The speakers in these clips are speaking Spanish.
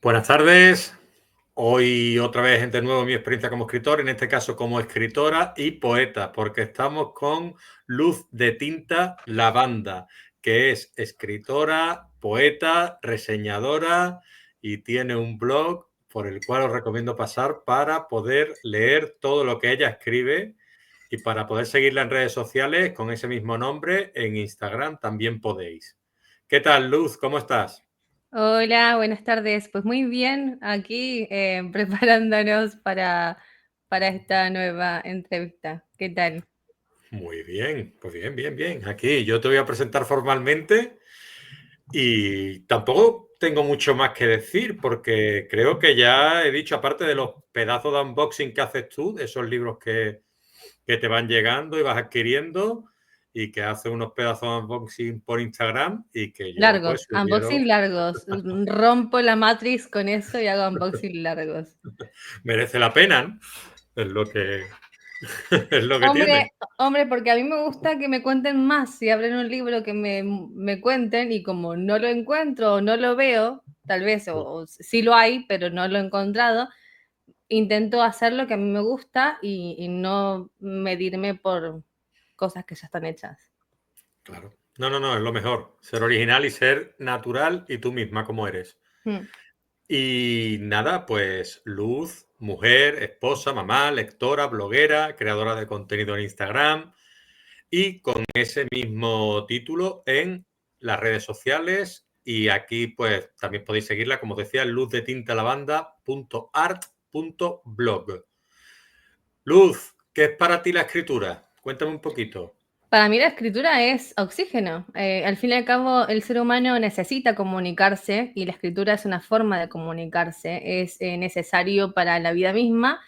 Buenas tardes. Hoy otra vez de nuevo mi experiencia como escritor, en este caso como escritora y poeta, porque estamos con Luz de Tinta Lavanda, que es escritora, poeta, reseñadora y tiene un blog por el cual os recomiendo pasar para poder leer todo lo que ella escribe y para poder seguirla en redes sociales con ese mismo nombre. En Instagram también podéis. ¿Qué tal, Luz? ¿Cómo estás? Hola, buenas tardes. Pues muy bien, aquí preparándonos para esta nueva entrevista. ¿Qué tal? Muy bien, pues bien, bien, bien. Aquí yo te voy a presentar formalmente y tampoco tengo mucho más que decir porque creo que ya he dicho, aparte de los pedazos de unboxing que haces tú, de esos libros que te van llegando y vas adquiriendo y que haces unos pedazos de unboxing por Instagram y que yo pues Largos, sugiero, unboxing largos. Rompo la matriz con eso y hago unboxing largos. merece la pena, ¿no? Es lo que, es lo que Hombre, tiene. hombre, porque a mí me gusta que me cuenten más. Si abren un libro, que me cuenten, y como no lo encuentro o no lo veo, tal vez, o sí lo hay, pero no lo he encontrado, intento hacer lo que a mí me gusta y no medirme por cosas que ya están hechas. Claro. No, no, no, es lo mejor. Ser original y ser natural y tú misma como eres. Mm. Y nada, pues Luz, mujer, esposa, mamá, lectora, bloguera, creadora de contenido en Instagram y con ese mismo título en las redes sociales. Y aquí pues también podéis seguirla, como decía, luzdetintalavanda.art.blog. Luz, ¿qué es para ti la escritura? Cuéntame un poquito. Para mí la escritura es oxígeno. Al fin y al cabo, el ser humano necesita comunicarse y la escritura es una forma de comunicarse. Es necesario para la vida misma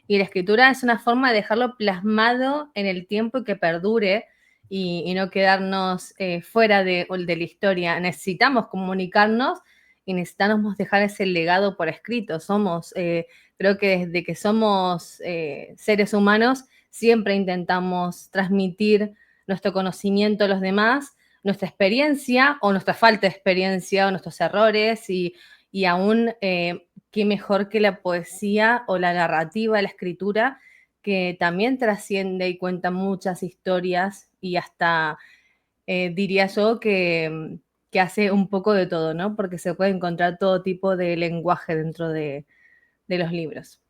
y la escritura es una forma de dejarlo plasmado en el tiempo y que perdure y no quedarnos fuera de la historia. Necesitamos comunicarnos y necesitamos dejar ese legado por escrito. Creo que desde que somos seres humanos, siempre intentamos transmitir nuestro conocimiento a los demás, nuestra experiencia o nuestra falta de experiencia o nuestros errores y aún qué mejor que la poesía o la narrativa, la escritura, que también trasciende y cuenta muchas historias y hasta diría yo que hace un poco de todo, ¿no? Porque se puede encontrar todo tipo de lenguaje dentro de los libros.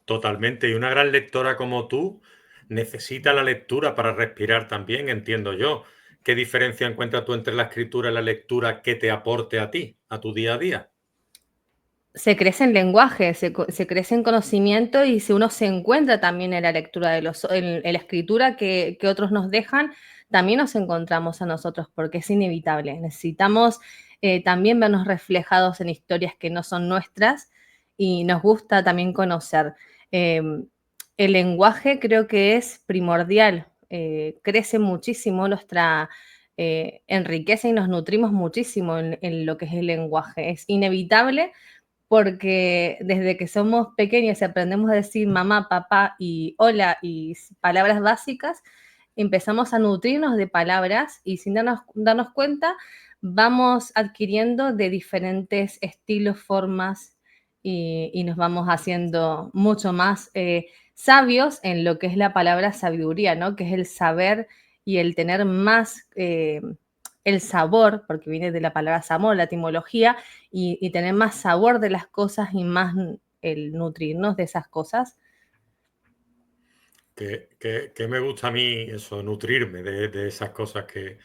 Totalmente. Y una gran lectora como tú necesita la lectura para respirar también, entiendo yo. ¿Qué diferencia encuentras tú entre la escritura y la lectura que te aporte a ti, a tu día a día? Se crece en lenguaje, se crece en conocimiento y si uno se encuentra también en la lectura en la escritura que otros nos dejan, también nos encontramos a nosotros porque es inevitable. Necesitamos también vernos reflejados en historias que no son nuestras y nos gusta también conocer. Eh, el lenguaje creo que es primordial, crece muchísimo enriquece y nos nutrimos muchísimo en lo que es el lenguaje. Es inevitable porque desde que somos pequeños y aprendemos a decir mamá, papá y hola y palabras básicas, empezamos a nutrirnos de palabras y sin darnos cuenta vamos adquiriendo de diferentes estilos, formas y nos vamos haciendo mucho más sabios en lo que es la palabra sabiduría, ¿no? Que es el saber y el tener más el sabor, porque viene de la palabra sabor, la etimología, y tener más sabor de las cosas y más el nutrirnos de esas cosas. Que me gusta a mí eso, nutrirme de esas cosas que,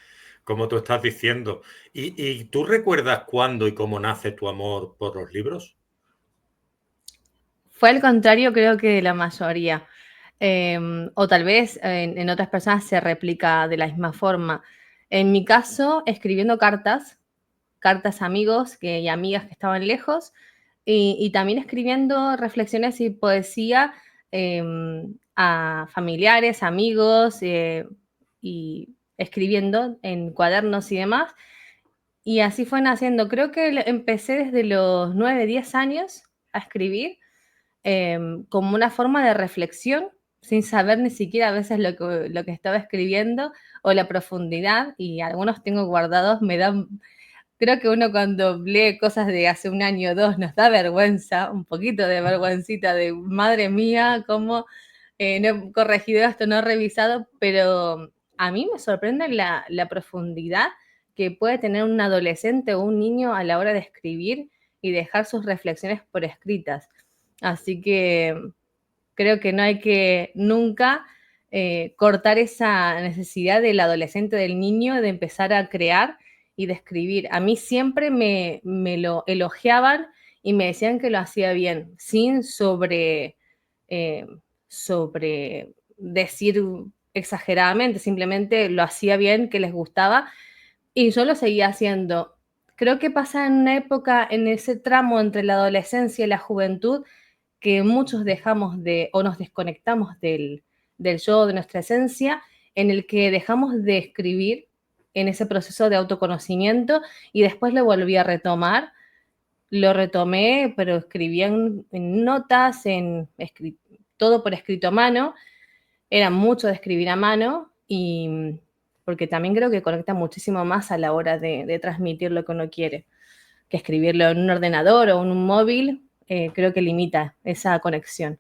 como tú estás diciendo. Y tú recuerdas cuándo y cómo nace tu amor por los libros? Fue al contrario, creo que de la mayoría. O tal vez en otras personas se replica de la misma forma. En mi caso, escribiendo cartas a amigos y amigas que estaban lejos, y también escribiendo reflexiones y poesía a familiares, amigos, y escribiendo en cuadernos y demás. Y así fue naciendo. Creo que empecé desde los 9, 10 años a escribir como una forma de reflexión, sin saber ni siquiera a veces lo que estaba escribiendo o la profundidad, y algunos tengo guardados, me dan Creo que uno cuando lee cosas de hace un año o dos nos da vergüenza, un poquito de vergüencita de madre mía, cómo no he corregido esto, no he revisado, pero a mí me sorprende la profundidad que puede tener un adolescente o un niño a la hora de escribir y dejar sus reflexiones por escritas. Así que creo que no hay que nunca cortar esa necesidad del adolescente, del niño, de empezar a crear y de escribir. A mí siempre me lo elogiaban y me decían que lo hacía bien, sin eh, sobre decir exageradamente, simplemente lo hacía bien, que les gustaba y yo lo seguía haciendo. Creo que pasa en una época, en ese tramo entre la adolescencia y la juventud, que muchos dejamos de o nos desconectamos del yo, de nuestra esencia, en el que dejamos de escribir en ese proceso de autoconocimiento y después lo volví a retomar. Lo retomé, pero escribía en notas, todo por escrito a mano. Era mucho de escribir a mano y porque también creo que conecta muchísimo más a la hora de transmitir lo que uno quiere que escribirlo en un ordenador o en un móvil, creo que limita esa conexión.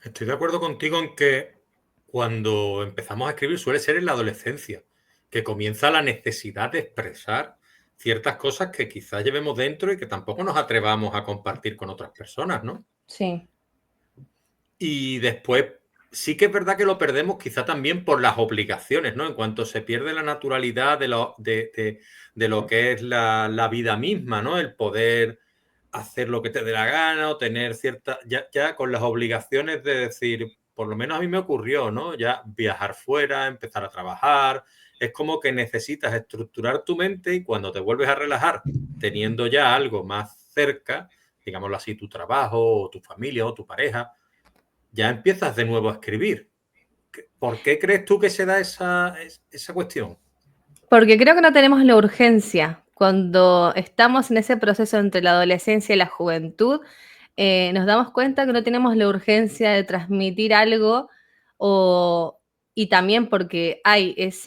Estoy de acuerdo contigo en que cuando empezamos a escribir suele ser en la adolescencia, que comienza la necesidad de expresar ciertas cosas que quizás llevemos dentro y que tampoco nos atrevamos a compartir con otras personas, ¿no? Sí. Y después sí que es verdad que lo perdemos quizá también por las obligaciones, ¿no? En cuanto se pierde la naturalidad de lo que es la vida misma, ¿no? El poder hacer lo que te dé la gana o tener cierta, ya con las obligaciones de decir, por lo menos a mí me ocurrió, ¿no? Ya viajar fuera, empezar a trabajar, es como que necesitas estructurar tu mente y cuando te vuelves a relajar, teniendo ya algo más cerca, digámoslo así, tu trabajo o tu familia o tu pareja, ya empiezas de nuevo a escribir. ¿Por qué crees tú que se da esa cuestión? Porque creo que no tenemos la urgencia. Cuando estamos en ese proceso entre la adolescencia y la juventud, nos damos cuenta que no tenemos la urgencia de transmitir algo o, y también porque hay es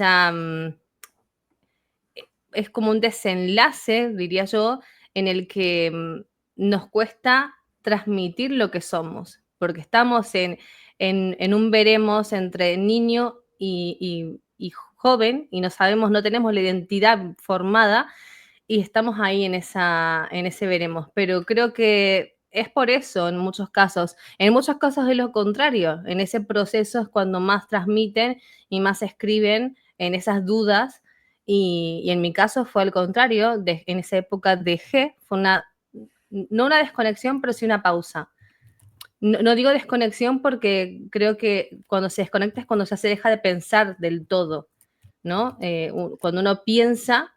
como un desenlace, diría yo, en el que nos cuesta transmitir lo que somos, porque estamos en un veremos entre niño y joven y no sabemos, no tenemos la identidad formada y estamos ahí en ese veremos. Pero creo que es por eso en muchos casos. En muchos casos es lo contrario. En ese proceso es cuando más transmiten y más escriben en esas dudas y en mi caso fue al contrario, en esa época dejé, fue no una desconexión, pero sí una pausa. No digo desconexión porque creo que cuando se desconecta es cuando ya se deja de pensar del todo, ¿no? Cuando uno piensa,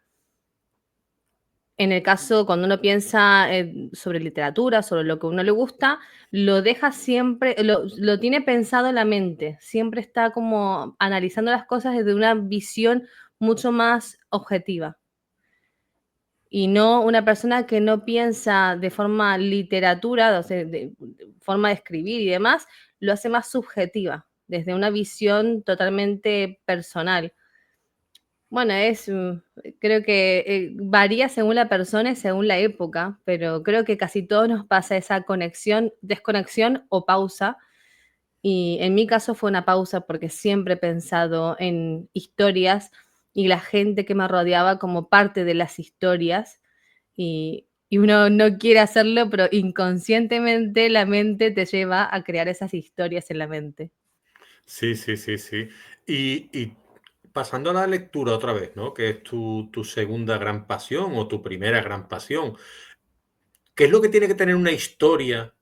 en el caso, cuando uno piensa sobre literatura, sobre lo que a uno le gusta, lo deja siempre, lo tiene pensado en la mente, siempre está como analizando las cosas desde una visión mucho más objetiva y no una persona que no piensa de forma literatura, o sea, de forma de escribir y demás, lo hace más subjetiva, desde una visión totalmente personal. Bueno, creo que varía según la persona y según la época, pero creo que casi todos nos pasa esa conexión, desconexión o pausa. Y en mi caso fue una pausa porque siempre he pensado en historias y la gente que me rodeaba como parte de las historias y uno no quiere hacerlo, pero inconscientemente la mente te lleva a crear esas historias en la mente. Sí, sí, sí, sí. Y pasando a la lectura otra vez, ¿no? Que es tu segunda gran pasión o tu primera gran pasión. ¿Qué es lo que tiene que tener una historia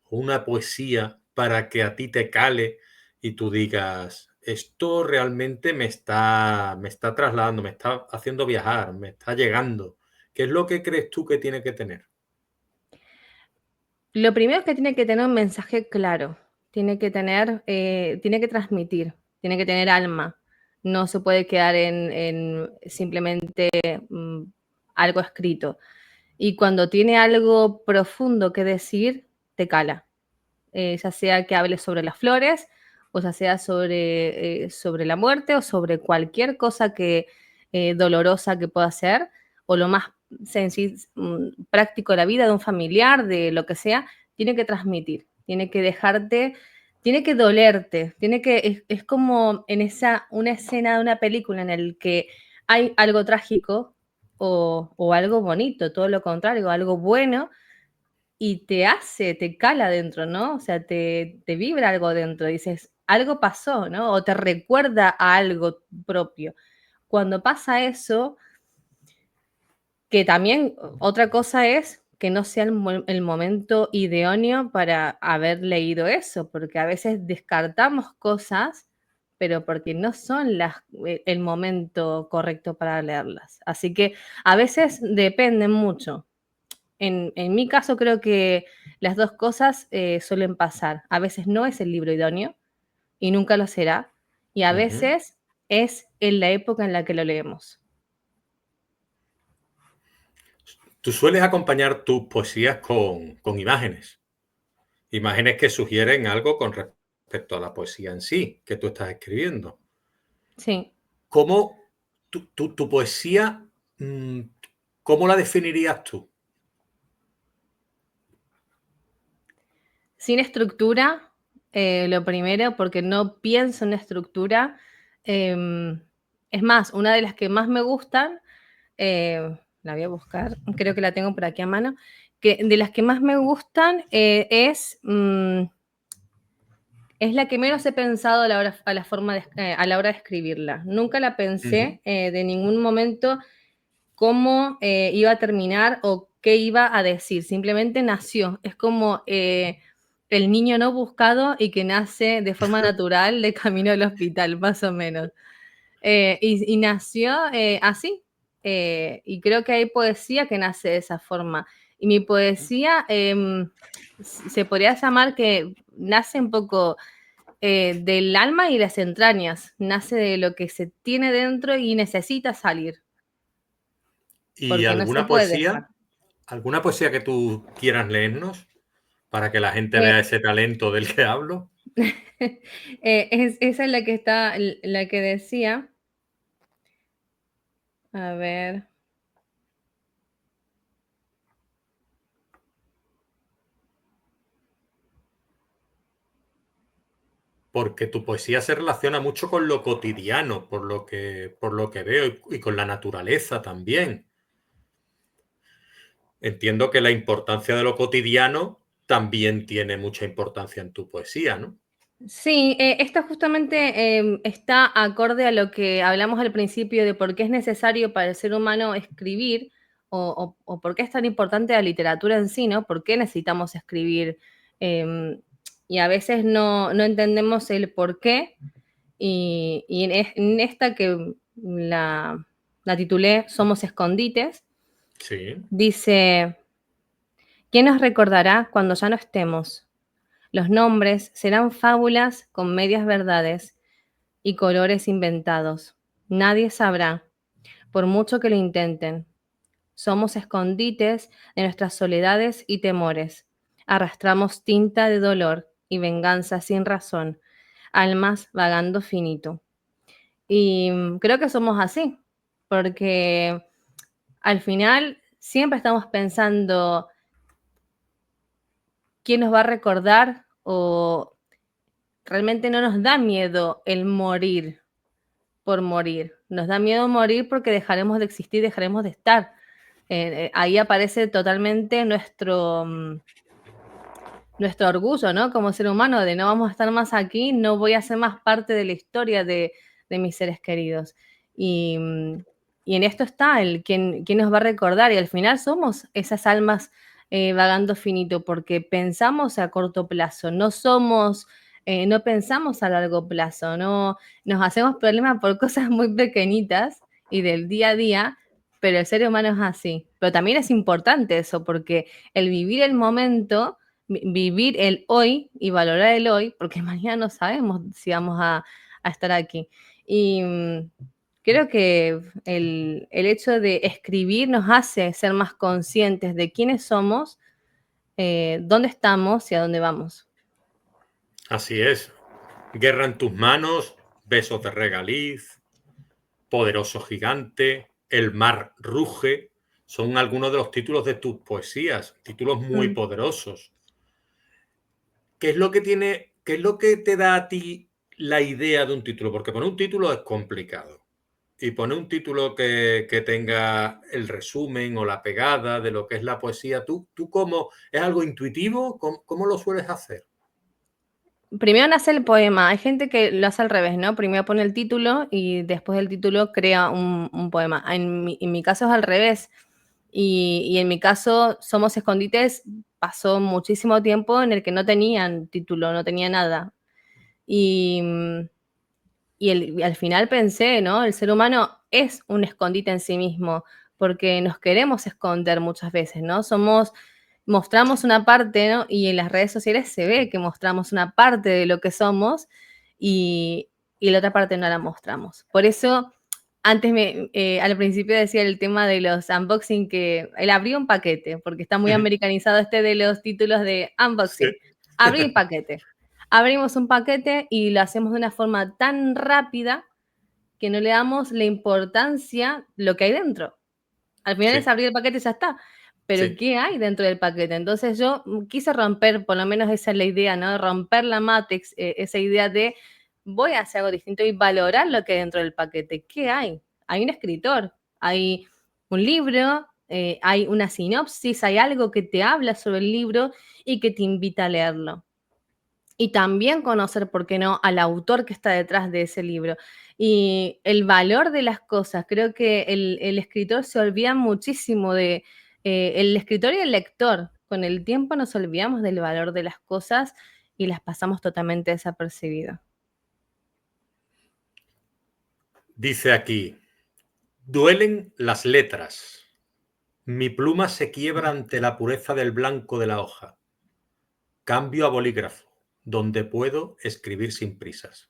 o una poesía para que a ti te cale y tú digas, esto realmente me está trasladando, me está haciendo viajar, me está llegando? ¿Qué es lo que crees tú que tiene que tener? Lo primero es que tiene que tener un mensaje claro, tiene que transmitir, tiene que tener alma. No se puede quedar en simplemente algo escrito. Y cuando tiene algo profundo que decir, te cala. Ya sea que hable sobre las flores, o ya sea sobre la muerte, o sobre cualquier cosa dolorosa que pueda ser, o lo más práctico de la vida de un familiar, de lo que sea, tiene que transmitir, tiene que dejarte, tiene que dolerte, es como en una escena de una película en el que hay algo trágico o algo bonito, todo lo contrario, algo bueno, y te cala dentro, ¿no? O sea, te vibra algo dentro, dices, algo pasó, ¿no? O te recuerda a algo propio. Cuando pasa eso, que también otra cosa es que no sea el momento idóneo para haber leído eso, porque a veces descartamos cosas, pero porque no son el momento correcto para leerlas. Así que a veces dependen mucho. En mi caso creo que las dos cosas suelen pasar. A veces no es el libro idóneo y nunca lo será, y a veces es en la época en la que lo leemos. Tú sueles acompañar tus poesías con imágenes, imágenes que sugieren algo con respecto a la poesía en sí, que tú estás escribiendo. Sí. ¿Cómo tu poesía, cómo la definirías tú? Sin estructura, lo primero, porque no pienso en estructura. Es más, una de las que más me gustan, la voy a buscar, creo que la tengo por aquí a mano, que de las que más me gustan es la que menos he pensado a la hora, a la hora de escribirla. Nunca la pensé de ningún momento cómo iba a terminar o qué iba a decir. Simplemente nació. Es como el niño no buscado y que nace de forma natural de camino al hospital, más o menos. Y nació así. Y creo que hay poesía que nace de esa forma. Y mi poesía se podría llamar que nace un poco del alma y las entrañas. Nace de lo que se tiene dentro y necesita salir. ¿Y Porque no se puede dejar. alguna poesía que tú quieras leernos para que la gente Eh, vea ese talento del que hablo? esa es la que está, la que decía. A ver. Porque tu poesía se relaciona mucho con lo cotidiano, por lo que veo, y con la naturaleza también. Entiendo que la importancia de lo cotidiano también tiene mucha importancia en tu poesía, ¿no? Sí, esta justamente está acorde a lo que hablamos al principio de por qué es necesario para el ser humano escribir o por qué es tan importante la literatura en sí, ¿no? ¿Por qué necesitamos escribir? Y a veces no entendemos el por qué. Y en esta que la titulé Somos escondites, Sí. dice, ¿quién nos recordará cuando ya no estemos? Los nombres serán fábulas con medias verdades y colores inventados. Nadie sabrá, por mucho que lo intenten. Somos escondites de nuestras soledades y temores. Arrastramos tinta de dolor y venganza sin razón, almas vagando finito. Y creo que somos así, porque al final siempre estamos pensando quién nos va a recordar o realmente no nos da miedo el morir por morir. Nos da miedo morir porque dejaremos de existir, dejaremos de estar. Ahí aparece totalmente nuestro orgullo, ¿no? Como ser humano, de no vamos a estar más aquí, no voy a ser más parte de la historia de mis seres queridos. Y, y en esto está el quién nos va a recordar, y al final somos esas almas vagando finito, porque pensamos a corto plazo, no pensamos a largo plazo, no nos hacemos problemas por cosas muy pequeñitas y del día a día, pero el ser humano es así. Pero también es importante eso, porque el vivir el momento, vivir el hoy y valorar el hoy, porque mañana no sabemos si vamos a estar aquí. Y creo que el hecho de escribir nos hace ser más conscientes de quiénes somos, dónde estamos y a dónde vamos. Así es. Guerra en tus manos, besos de regaliz, poderoso gigante, el mar ruge. son algunos de los títulos de tus poesías, títulos muy poderosos. ¿Qué es lo que te da a ti la idea de un título? Porque poner un título es complicado. Y poner un título que tenga el resumen o la pegada de lo que es la poesía, ¿tú cómo? ¿Es algo intuitivo? ¿Cómo lo sueles hacer? Primero nace el poema. Hay gente que lo hace al revés, ¿no? Primero pone el título y después del título crea un poema. En mi caso es al revés. Y en mi caso, Somos Escondites pasó muchísimo tiempo en el que no tenían título, no tenía nada. Y, y al final pensé, ¿no? El ser humano es un escondite en sí mismo, porque nos queremos esconder muchas veces, ¿no? Mostramos una parte, ¿no? Y en las redes sociales se ve que mostramos una parte de lo que somos y, y la otra parte no la mostramos. Por eso, antes al principio decía el tema de los unboxing, que él abrió un paquete, porque está muy americanizado este de los títulos de Sí. unboxing. Abrí paquete. Abrimos un paquete y lo hacemos de una forma tan rápida que no le damos la importancia lo que hay dentro. Al final es Sí, abrir el paquete y ya está. Pero sí. ¿qué hay dentro del paquete? Entonces yo quise romper, por lo menos esa es la idea, ¿no? Romper la Matrix, esa idea de voy a hacer algo distinto y valorar lo que hay dentro del paquete. ¿Qué hay? Hay un escritor, hay un libro, hay una sinopsis, hay algo que te habla sobre el libro y que te invita a leerlo y también conocer, ¿por qué no?, al autor que está detrás de ese libro. Y el valor de las cosas, creo que el escritor se olvida muchísimo de, el escritor y el lector, con el tiempo nos olvidamos del valor de las cosas y las pasamos totalmente desapercibidas. Dice aquí, duelen las letras. Mi pluma se quiebra ante la pureza del blanco de la hoja. Cambio a bolígrafo, donde puedo escribir sin prisas.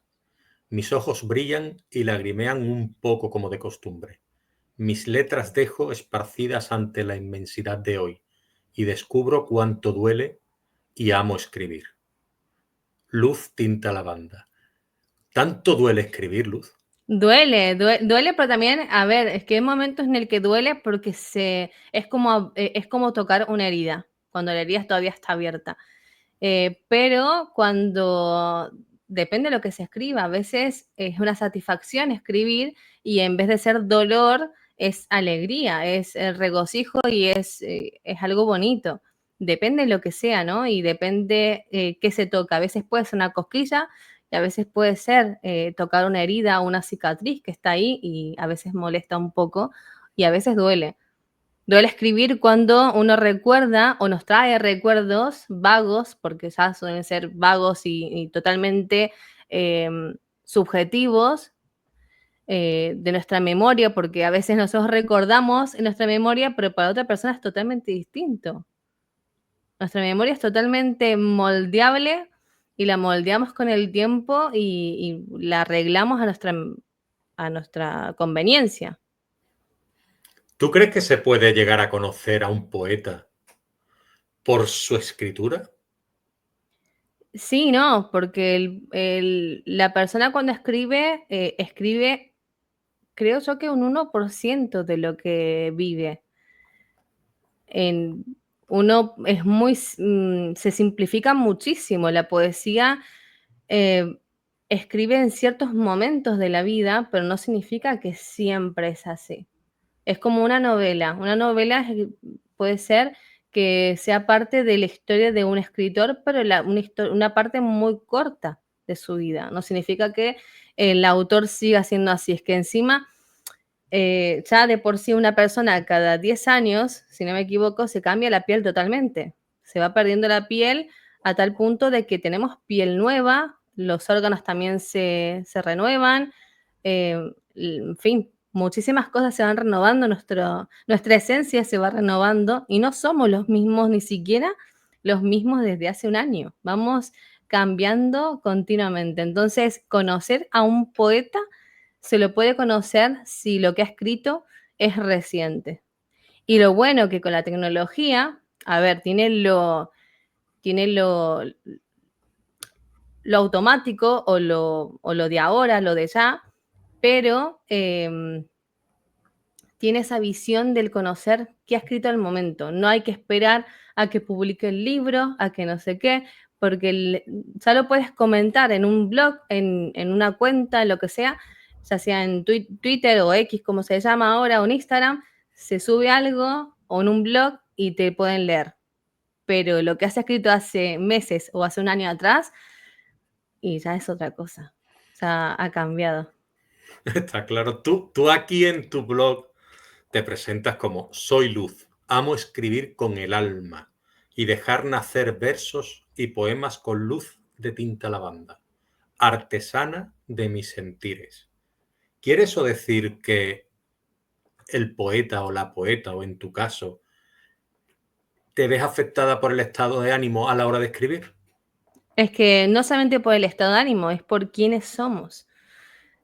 Mis ojos brillan y lagrimean un poco como de costumbre. Mis letras dejo esparcidas ante la inmensidad de hoy y descubro cuánto duele y amo escribir. Luz tinta lavanda. ¿Tanto duele escribir, Luz? Duele, pero también, a ver, es que hay momentos en el que duele porque es como tocar una herida, cuando la herida todavía está abierta. Pero cuando depende de lo que se escriba, a veces es una satisfacción escribir y en vez de ser dolor, es alegría, es regocijo y es algo bonito. Depende de lo que sea, ¿no? Y depende qué se toca. A veces puede ser una cosquilla y a veces puede ser tocar una herida o una cicatriz que está ahí y a veces molesta un poco y a veces duele. Duele escribir cuando uno recuerda o nos trae recuerdos vagos, porque ya suelen ser vagos y totalmente eh, subjetivos de nuestra memoria, porque a veces nosotros recordamos en nuestra memoria, pero para otra persona es totalmente distinto. Nuestra memoria es totalmente moldeable y la moldeamos con el tiempo y la arreglamos a nuestra conveniencia. ¿Tú crees que se puede llegar a conocer a un poeta por su escritura? Sí, no, porque la persona cuando escribe, escribe, creo yo que un 1% de lo que vive. En, uno es se simplifica muchísimo. La poesía eh, escribe en ciertos momentos de la vida, pero no significa que siempre es así. Es como una novela. Una novela puede ser que sea parte de la historia de un escritor, pero una parte muy corta de su vida. No significa que el autor siga siendo así. Es que encima, ya de por sí una persona cada 10 años, si no me equivoco, se cambia la piel totalmente. Se va perdiendo la piel a tal punto de que tenemos piel nueva, los órganos también se renuevan, en fin, muchísimas cosas se van renovando, nuestra esencia se va renovando y no somos los mismos, ni siquiera los mismos desde hace un año. Vamos cambiando continuamente. Entonces, conocer a un poeta se lo puede conocer si lo que ha escrito es reciente. Y lo bueno que con la tecnología, a ver, tiene lo automático o lo de ahora, lo de ya, pero tiene esa visión del conocer qué ha escrito al momento. No hay que esperar a que publique el libro, a que no sé qué, porque ya lo puedes comentar en un blog, en una cuenta, lo que sea, ya sea en Twitter o X, como se llama ahora, o en Instagram, se sube algo o en un blog y te pueden leer. Pero lo que has escrito hace meses o hace un año atrás, y ya es otra cosa. O sea, ha cambiado. Está claro. Tú aquí en tu blog te presentas como soy luz, amo escribir con el alma y dejar nacer versos y poemas con luz de tinta lavanda, artesana de mis sentires. ¿Quiere eso decir que el poeta o la poeta, o en tu caso, te ves afectada por el estado de ánimo a la hora de escribir? Es que no solamente por el estado de ánimo, es por quiénes somos.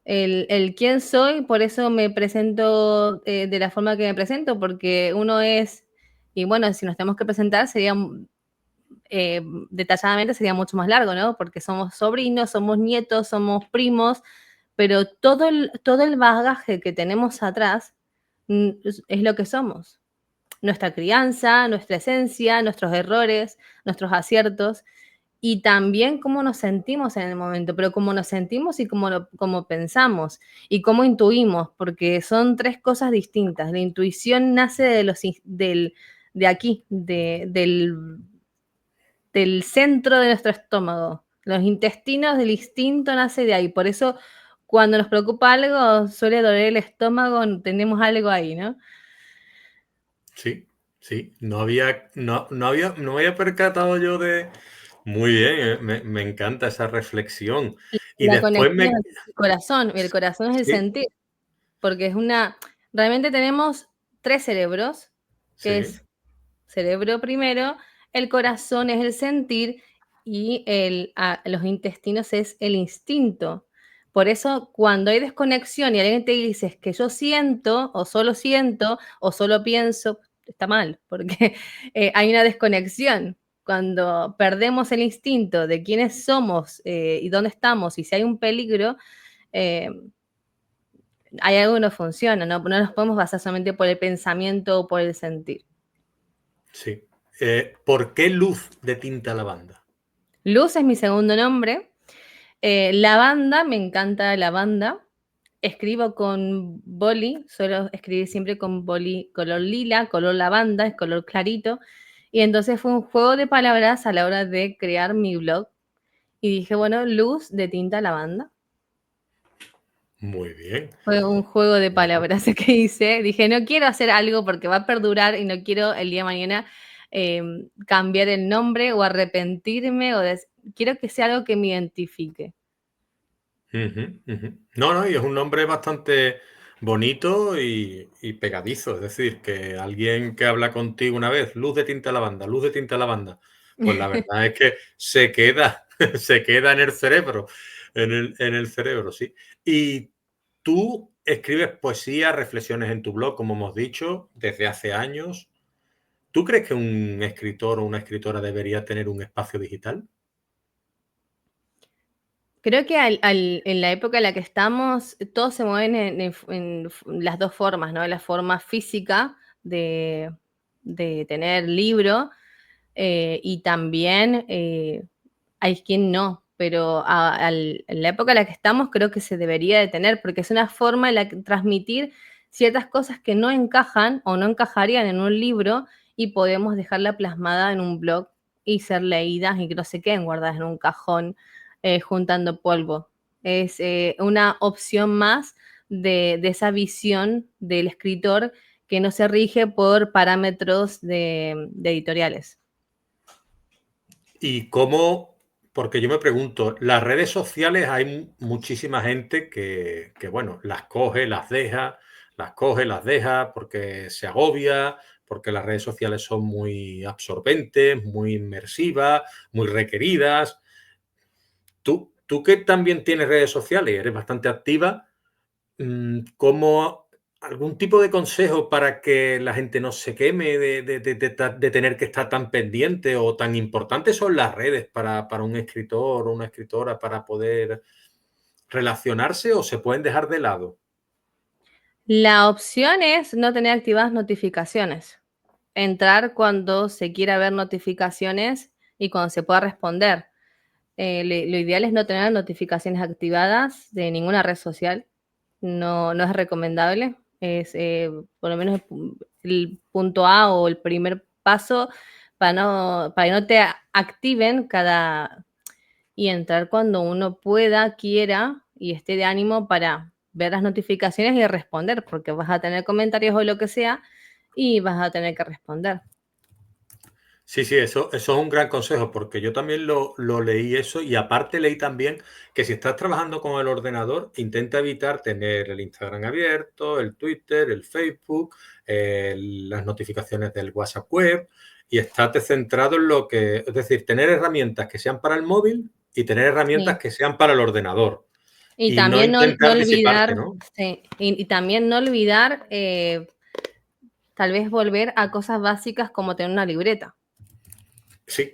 El quién soy, por eso me presento de la forma que me presento, porque uno es, y bueno, si nos tenemos que presentar sería detalladamente sería mucho más largo, ¿no? Porque somos sobrinos, somos nietos, somos primos, pero todo el bagaje que tenemos atrás es lo que somos. Nuestra crianza, nuestra esencia, nuestros errores, nuestros aciertos y también cómo nos sentimos en el momento, pero cómo nos sentimos y cómo pensamos y cómo intuimos, porque son tres cosas distintas. La intuición nace de aquí, del centro de nuestro estómago. Los intestinos del instinto nace de ahí. Por eso, cuando nos preocupa algo, suele doler el estómago, tenemos algo ahí, ¿no? Sí, sí. No me había percatado yo de. Muy bien, me encanta esa reflexión. Y La después conexión el corazón, y el corazón es el Sí, sentir, porque realmente tenemos tres cerebros, que sí. es cerebro primero, el corazón es el sentir y los intestinos es el instinto. Por eso, cuando hay desconexión y alguien te dice que yo siento, o solo pienso, está mal, porque hay una desconexión. Cuando perdemos el instinto de quiénes somos y dónde estamos, y si hay un peligro, eh, hay algo que no funciona, ¿no? No nos podemos basar solamente por el pensamiento o por el sentir. Sí. ¿Por qué luz de tinta lavanda? Luz es mi segundo nombre. Lavanda, me encanta lavanda. Escribo con boli, suelo escribir siempre con boli color lila, color lavanda, es color clarito. Y entonces fue un juego de palabras a la hora de crear mi blog. Y dije, bueno, luz de tinta lavanda. Muy bien. Fue un juego de Muy bien. palabras que hice. Dije, no quiero hacer algo porque va a perdurar y no quiero el día de mañana cambiar el nombre o arrepentirme quiero que sea algo que me identifique. Ujú, ujú. No, no, y es un nombre bastante bonito y pegadizo. Es decir, que alguien que habla contigo una vez, luz de tinta lavanda, pues la verdad es que se queda, se queda en el cerebro, en el cerebro, sí. Y tú escribes poesía, reflexiones en tu blog, como hemos dicho, desde hace años. ¿Tú crees que un escritor o una escritora debería tener un espacio digital? Creo que en la época en la que estamos, todos se mueven en las dos formas, ¿no? La forma física de tener libro y también hay quien no, pero en la época en la que estamos creo que se debería de tener, porque es una forma en la que transmitir ciertas cosas que no encajan o no encajarían en un libro y podemos dejarla plasmada en un blog y ser leídas y que no se queden guardadas en un cajón juntando polvo. Es una opción más de esa visión del escritor que no se rige por parámetros de editoriales. Y cómo, porque yo me pregunto, las redes sociales hay muchísima gente que, bueno, las coge, las deja, las coge, las deja porque se agobia, porque las redes sociales son muy absorbentes, muy inmersivas, muy requeridas. Tú que también tienes redes sociales y eres bastante activa, ¿cómo algún tipo de consejo para que la gente no se queme de tener que estar tan pendiente o tan importantes son las redes para un escritor o una escritora para poder relacionarse o se pueden dejar de lado? La opción es no tener activadas notificaciones. Entrar cuando se quiera ver notificaciones y cuando se pueda responder. Lo ideal es no tener notificaciones activadas de ninguna red social. No, no es recomendable. Es por lo menos el punto A o el primer paso para que no te activen y entrar cuando uno pueda, quiera y esté de ánimo para ver las notificaciones y responder, porque vas a tener comentarios o lo que sea y vas a tener que responder. Sí, sí, eso es un gran consejo, porque yo también lo leí eso y aparte leí también que si estás trabajando con el ordenador, intenta evitar tener el Instagram abierto, el Twitter, el Facebook, las notificaciones del WhatsApp web y estate centrado en lo que, es decir, tener herramientas que sean para el móvil y tener herramientas Sí. que sean para el ordenador Y y no también no intentar disiparte, olvidar, ¿no? sí, y también no olvidar tal vez volver a cosas básicas como tener una libreta. Sí.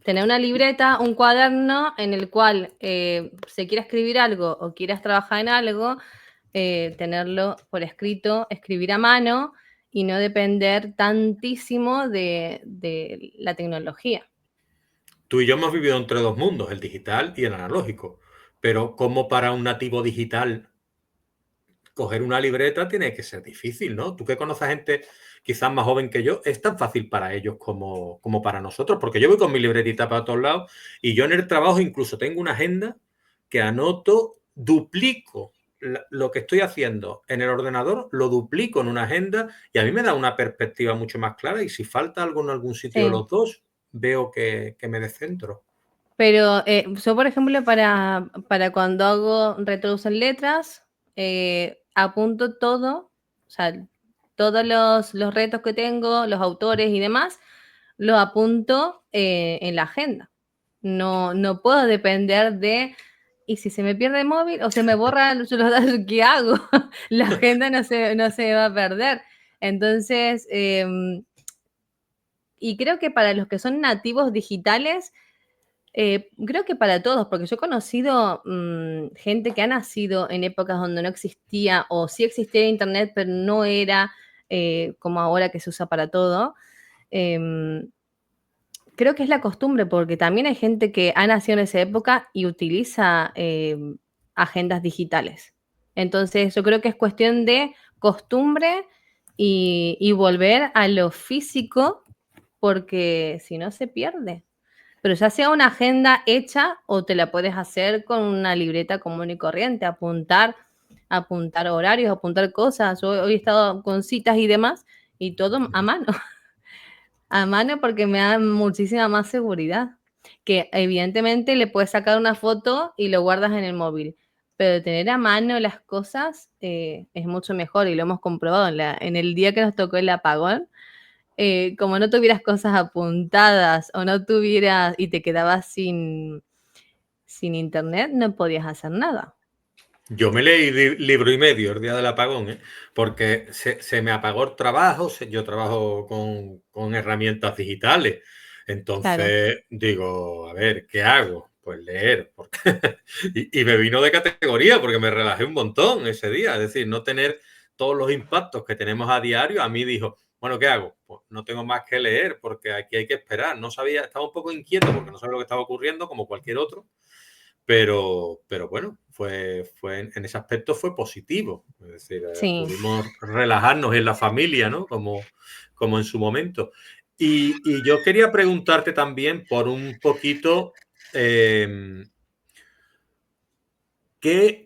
Tener una libreta, un cuaderno en el cual se quiera escribir algo o quieras trabajar en algo, tenerlo por escrito, escribir a mano y no depender tantísimo de la tecnología. Tú y yo hemos vivido entre dos mundos, el digital y el analógico, pero como para un nativo digital coger una libreta tiene que ser difícil, ¿no? Tú que conoces gente quizás más joven que yo, es tan fácil para ellos como para nosotros, porque yo voy con mi libretita para todos lados y yo en el trabajo incluso tengo una agenda que anoto, duplico lo que estoy haciendo en el ordenador, lo duplico en una agenda y a mí me da una perspectiva mucho más clara y si falta algo en algún sitio de Sí. los dos, veo que me descentro. Pero yo, por ejemplo, para cuando hago retroducción letras, apunto todo, o sea, todos los retos que tengo, los autores y demás, los apunto en la agenda. No, no puedo depender y si se me pierde el móvil o se me borra los datos, ¿qué hago? La agenda no se va a perder. Entonces, y creo que para los que son nativos digitales, creo que para todos, porque yo he conocido gente que ha nacido en épocas donde no existía o sí existía internet, pero no era como ahora que se usa para todo. Em, Creo que es la costumbre, porque también hay gente que ha nacido en esa época y utiliza agendas digitales. Entonces, yo creo que es cuestión de costumbre y volver a lo físico, porque si no se pierde. Pero ya sea una agenda hecha o te la puedes hacer con una libreta común y corriente, apuntar horarios, apuntar cosas. Yo hoy he estado con citas y demás y todo a mano, a mano porque me da muchísima más seguridad. Que evidentemente le puedes sacar una foto y lo guardas en el móvil, pero tener a mano las cosas es mucho mejor y lo hemos comprobado en el día que nos tocó el apagón. Como no tuvieras cosas apuntadas o no tuvieras y te quedabas sin internet, no podías hacer nada. Yo me leí libro y medio el día del apagón, ¿eh? Porque se me apagó el trabajo, yo trabajo con herramientas digitales, Claro, entonces digo, a ver, ¿qué hago? Pues leer, porque y me vino de categoría porque me relajé un montón ese día, es decir, no tener todos los impactos que tenemos a diario, a mí dijo, bueno, ¿qué hago? Pues no tengo más que leer porque aquí hay que esperar, no sabía, estaba un poco inquieto porque no sabía lo que estaba ocurriendo como cualquier otro. Pero bueno, fue en ese aspecto fue positivo. Es decir, sí. pudimos relajarnos en la familia, ¿no? Como en su momento. Y yo quería preguntarte también por un poquito, ¿qué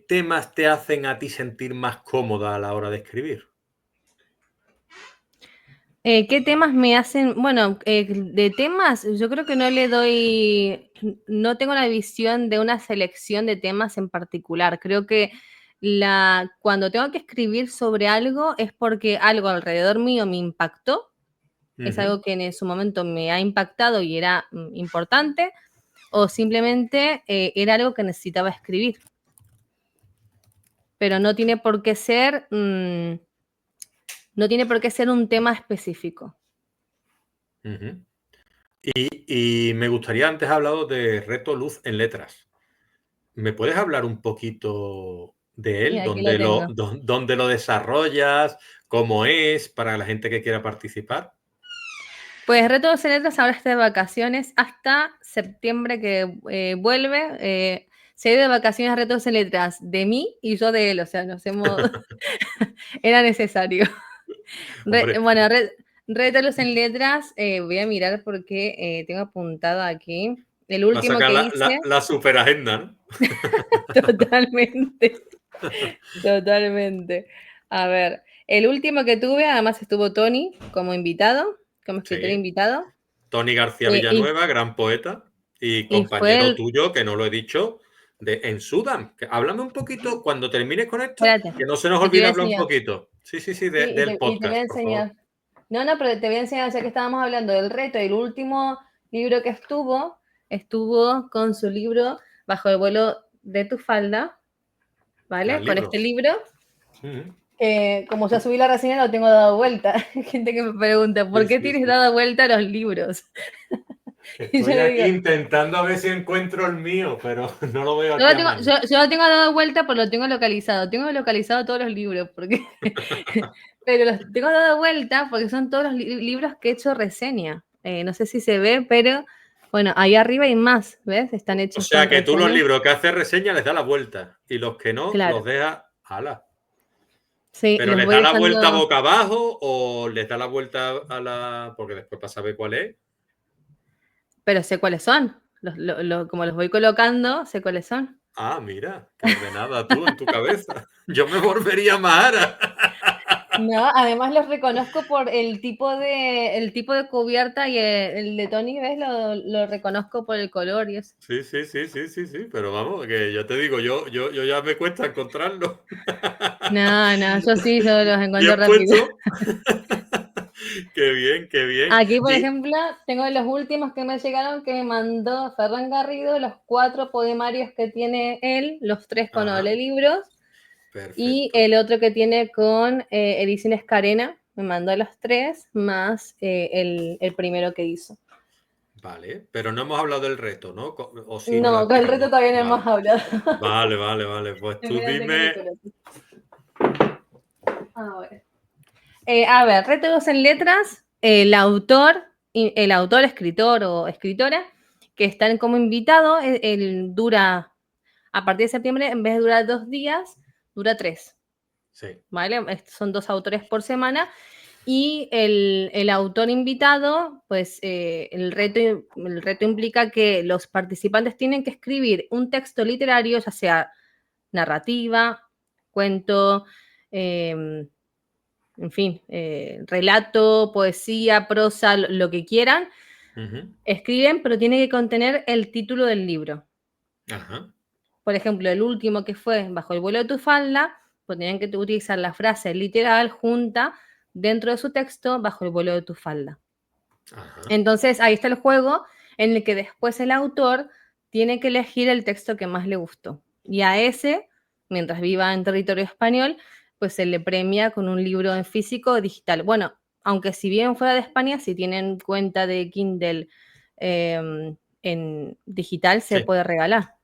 temas te hacen a ti sentir más cómoda a la hora de escribir? ¿Qué temas me hacen? Bueno, de temas, yo creo que no tengo la visión de una selección de temas en particular. Creo que cuando tengo que escribir sobre algo es porque algo alrededor mío me impactó, es Ujú, algo que en su momento me ha impactado y era importante, o simplemente era algo que necesitaba escribir. Pero no tiene por qué ser un tema específico. ujú. Y me gustaría, antes has hablado de reto luz en letras. ¿Me puedes hablar un poquito de Y él, aquí lo dónde tengo. dónde lo desarrollas, cómo es para la gente que quiera participar. Pues Retos en Letras ahora está de vacaciones hasta septiembre que vuelve. Se ha ido de vacaciones Retos en Letras de mí y yo de él, o sea, nos hemos... Era necesario. Hombre, Bueno, Retos en Letras, voy a mirar porque tengo apuntado aquí. El va a último sacar que hice, la superagenda, ¿no? totalmente, totalmente. A ver, el último que tuve, además estuvo Tony como invitado, como escritor Sí. invitado. Tony García eh, y, Villanueva, gran poeta y y fue compañero el... tuyo, que no lo he dicho, en Sudam. Háblame un poquito, cuando termines con esto, Espérate, que no se nos y te voy olvide a hablar un enseñar. poquito. Sí, sí, sí, Sí, del y te voy a podcast, por favor. enseñar. No, no, pero te voy a enseñar, ya que estábamos hablando del reto, el último libro que estuvo con su libro Bajo el vuelo de tu falda, Gran ¿vale? Con este libro. libro, Ujú. como ya subí la reseña, lo tengo dado vuelta. Hay gente que me pregunta, ¿por Sí, qué sí, tienes sí. dado vuelta los libros? Y yo Estoy le aquí digo, intentando a ver si encuentro el mío, pero no lo veo yo aquí lo a tengo, mano. yo lo tengo dado vuelta, pero lo tengo localizado. Tengo localizado todos los libros, porque pero los tengo dado vuelta porque son todos los libros que he hecho reseña. No sé si se ve, pero bueno, ahí arriba hay más, ¿ves? Están O hechos sea con que tú los reseña. libros que haces reseña les das la vuelta y los que no los Claro, dejas ala. sí, Pero les les voy da la vuelta dejando, boca abajo o les da la vuelta a la. Porque después para saber cuál es. pero sé cuáles son. Como los voy colocando, sé cuáles son. Ah, mira, qué ordenada tú en tu cabeza. Yo me volvería Mahara. No, además los reconozco por el tipo de cubierta y el de Tony, ¿ves? Lo reconozco por el color y eso. Sí, sí, sí, sí, sí, sí, pero vamos, que ya te digo, yo ya me cuesta encontrarlo. No, no, yo los encuentro Bien rápido. puesto. Qué bien, qué bien. Aquí, por Y ejemplo, tengo los últimos que me llegaron que me mandó Ferran Garrido, los 4 poemarios que tiene él, los 3 con ajá, Ole Libros, y perfecto. el otro que tiene con Ediciones Carena, me mandó los 3, más el primero que hizo. Vale, pero no hemos hablado del reto, ¿no? O sí, me lo has No, con el reto dejado. todavía no Vale, hemos hablado. vale, vale, vale. Pues tú Espérate que lo dime. coloque. Ahora. A ver, Retos en Letras, el autor, escritor o escritora, que están como invitado, él dura, a partir de septiembre, en vez de durar 2 días, dura 3, Sí. ¿vale? Son 2 autores por semana. Y el autor invitado, pues el reto implica que los participantes tienen que escribir un texto literario, ya sea narrativa, cuento, eh, en fin, relato, poesía, prosa, lo que quieran, Ujú. escriben, pero tiene que contener el título del libro. Ajá, Por ejemplo, el último que fue Bajo el vuelo de tu falda, pues tenían que utilizar la frase literal junta dentro de su texto, Bajo el vuelo de tu falda. ajá. Entonces, ahí está el juego en el que después el autor tiene que elegir el texto que más le gustó. Y a ese, mientras viva en territorio español, pues se le premia con un libro en físico o digital. Bueno, aunque si viven fuera de España, si tienen cuenta de Kindle en digital, se Sí. puede regalar.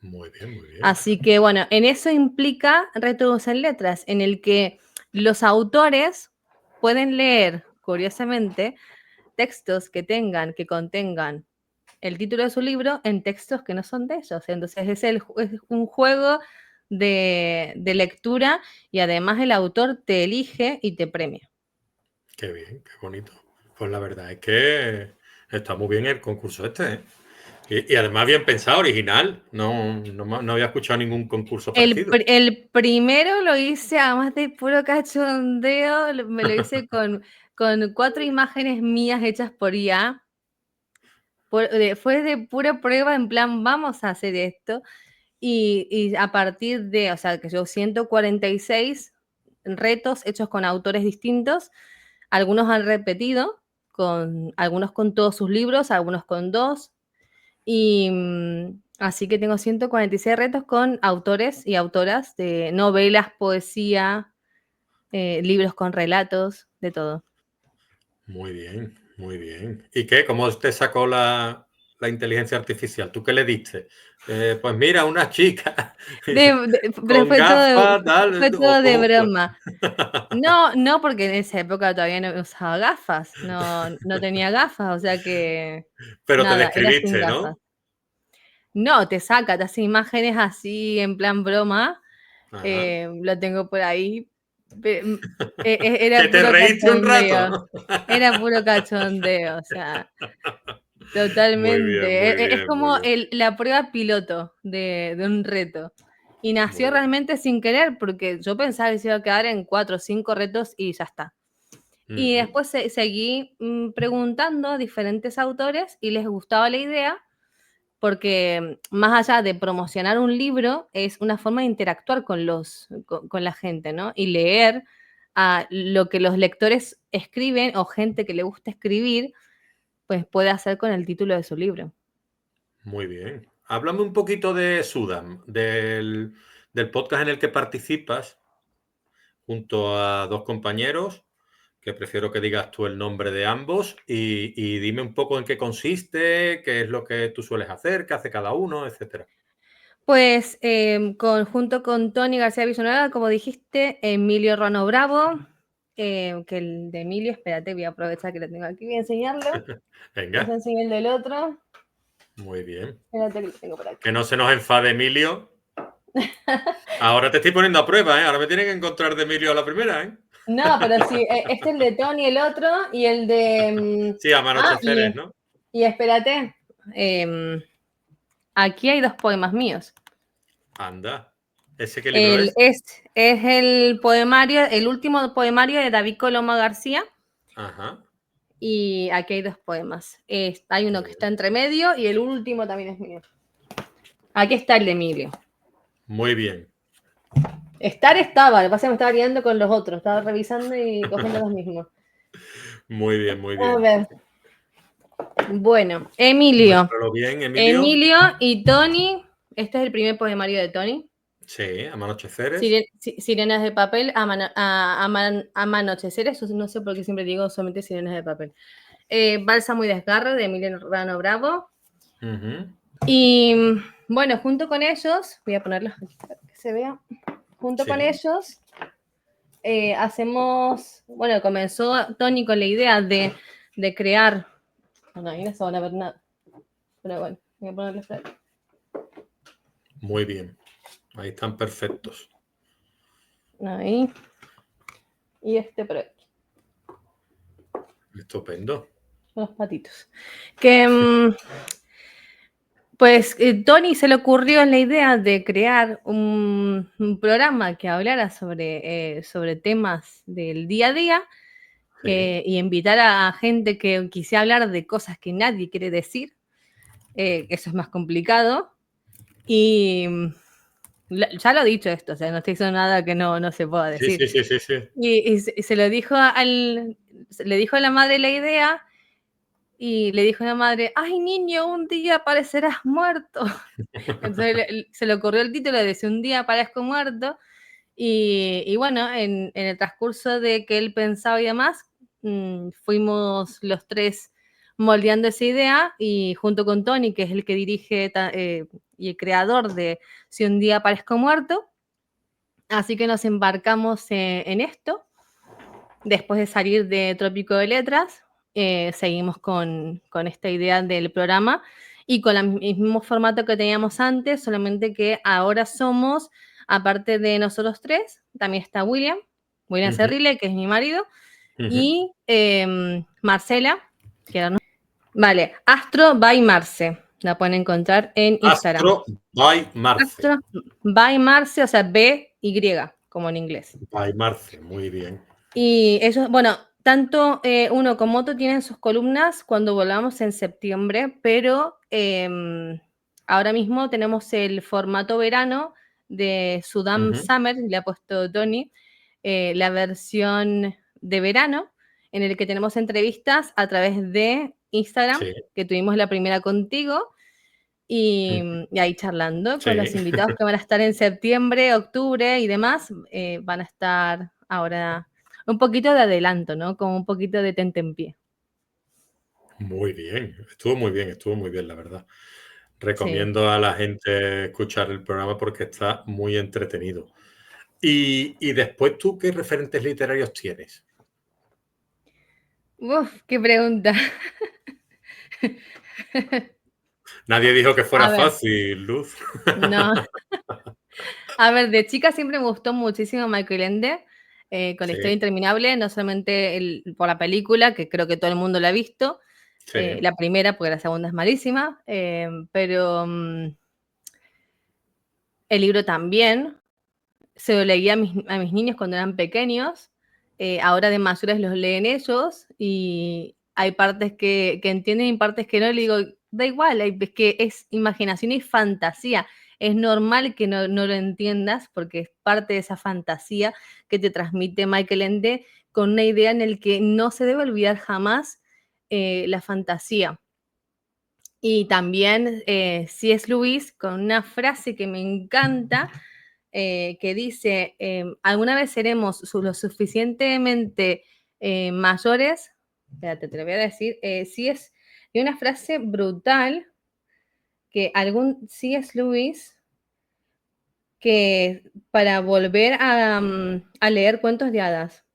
Muy bien, muy bien. Así que bueno, en eso implica Retos en Letras, en el que los autores pueden leer, curiosamente, textos que contengan el título de su libro en textos que no son de ellos. Entonces es un juego de lectura y además el autor te elige y te premia. Qué bien, qué bonito. Pues la verdad es que está muy bien el concurso este, ¿eh? Y además bien pensado, original. No, no había escuchado ningún concurso parecido. El primero lo hice, además de puro cachondeo, me lo hice con 4 imágenes mías hechas por IA. Fue de pura prueba, en plan, vamos a hacer esto. Y a partir de, o sea, que yo 146 retos hechos con autores distintos, algunos han repetido, algunos con todos sus libros, algunos con 2, y así que tengo 146 retos con autores y autoras de novelas, poesía, libros con relatos, de todo. Muy bien, muy bien. ¿Y qué? ¿Cómo te sacó la la inteligencia artificial? ¿Tú qué le diste? Pues mira, una chica Pero con gafas, fue tal, todo de broma. No, no, porque en esa época todavía no usaba gafas, no tenía gafas, o sea que Pero te nada, era sin describiste, gafas. ¿no? No, te hace imágenes así en plan broma, Ajá. lo tengo por ahí. Que Era te puro reíste un cachondeo, rato. era puro cachondeo, o sea, Muy bien, totalmente. muy Es bien, muy como bien. la prueba piloto de un reto. Y Muy nació bien. realmente sin querer, porque yo pensaba que se iba a quedar en 4 o 5 retos y ya está. Y Ujú. después seguí preguntando a diferentes autores y les gustaba la idea porque más allá de promocionar un libro, es una forma de interactuar con la gente, ¿no? Y leer lo que los lectores escriben o gente que le gusta escribir, pues puede hacer con el título de su libro. Muy bien. Háblame un poquito de Sudam, del podcast en el que participas junto a dos compañeros, que prefiero que digas tú el nombre de ambos, y dime un poco en qué consiste, qué es lo que tú sueles hacer, qué hace cada uno, etcétera. Pues junto con Tony García Villanueva, como dijiste, Emilio Rano Bravo, que el de Emilio, espérate, voy a aprovechar que lo tengo aquí, voy a enseñarlo. Les Venga, enseño el del otro. muy bien. Espérate que lo tengo por Que aquí. no se nos enfade Emilio. Ahora te estoy poniendo a prueba, ¿eh? Ahora me tienen que encontrar de Emilio a la primera, ¿eh? No, pero sí, este es el de Tony, el otro, y el de... Sí, Anocheceres, y, ¿no? y espérate, em, aquí hay dos poemas míos. Anda. ¿Ese qué libro es? Es el poemario, el último poemario de David Coloma García, Ajá. y aquí hay dos poemas. Hay uno Muy que está bien. entre medio y el último también es mío. Aquí está el de Emilio. Muy bien. Estaba, lo que pasa es que me estaba guiando con los otros, estaba revisando y cogiendo los mismos. Muy bien, muy A bien. ver, bueno, Emilio. Muéstralo bien, Emilio. Emilio y Tony, este es el primer poemario de Tony. Sí, Anocheceres. Sirenas de papel, amanocheceres, eso no sé por qué siempre digo solamente sirenas de papel. Bálsamo y desgarro de Emilio Rano Bravo. Ujú. Y bueno, junto con ellos, voy a ponerlos aquí para que se vea. Junto con Sí. ellos hacemos, bueno, comenzó Tony con la idea de crear, bueno, ahí no se van a ver nada, pero bueno, voy a ponerles por aquí. Muy bien. Ahí están perfectos. Ahí. Y este por aquí. Estupendo. Los patitos. Que pues Tony se le ocurrió la idea de crear un programa que hablara sobre temas del día a día Sí. y invitar a gente que quisiera hablar de cosas que nadie quiere decir. Eso es más complicado. Y ya lo he dicho esto, o sea, no estoy diciendo nada que no se pueda Sí, decir. sí, sí, sí, sí. Y se lo dijo le dijo a la madre la idea. Y le dijo a la madre, ay niño, un día aparecerás muerto. Entonces se le ocurrió el título de Si un día aparezco muerto. Y bueno, en el transcurso de que él pensaba y demás, fuimos los tres moldeando esa idea y junto con Tony, que es el que dirige y el creador de Si un día aparezco muerto. Así que nos embarcamos en esto. Después de salir de Trópico de Letras, seguimos con esta idea del programa y con el mismo formato que teníamos antes, solamente que ahora somos, aparte de nosotros tres, también está William Ujú, Cerrile, que es mi marido, ujú. y Marcela, que era... Vale, Astro by Marce, la pueden encontrar en Instagram. Astro by Marce. Astro by Marce, o sea, B-Y, como en inglés. By Marce, muy bien. Y ellos, bueno, tanto uno como otro tienen sus columnas cuando volvamos en septiembre, pero ahora mismo tenemos el formato verano de Sudam Ujú. Summer, le ha puesto Tony, la versión de verano, en el que tenemos entrevistas a través de Instagram, Sí. que tuvimos la primera contigo, y ahí charlando con los Sí. invitados que van a estar en septiembre, octubre y demás, van a estar ahora un poquito de adelanto, ¿no? Como un poquito de tentempié. Muy bien, estuvo muy bien, la verdad. Sí. Recomiendo a la gente escuchar el programa porque está muy entretenido. Y después, ¿tú qué referentes literarios tienes? Uf, qué pregunta. Nadie dijo que fuera A ver, fácil, Luz. no. A ver, de chica siempre me gustó muchísimo Michael Ende, con la historia Sí, interminable, no solamente por la película, que creo que todo el mundo la ha visto, sí. la primera, porque la segunda es malísima, pero el libro también. Se lo leía a mis niños cuando eran pequeños, ahora de mayores los leen ellos y hay partes que entienden y partes que no, le digo, da igual, es que es imaginación y fantasía, es normal que no lo entiendas porque es parte de esa fantasía que te transmite Michael Ende con una idea en el que no se debe olvidar jamás la fantasía. Y también C.S. Lewis con una frase que me encanta, que dice, alguna vez seremos lo suficientemente mayores, espérate, te lo voy a decir, sí es una frase brutal que algún C.S. Lewis, que para volver a leer cuentos de hadas.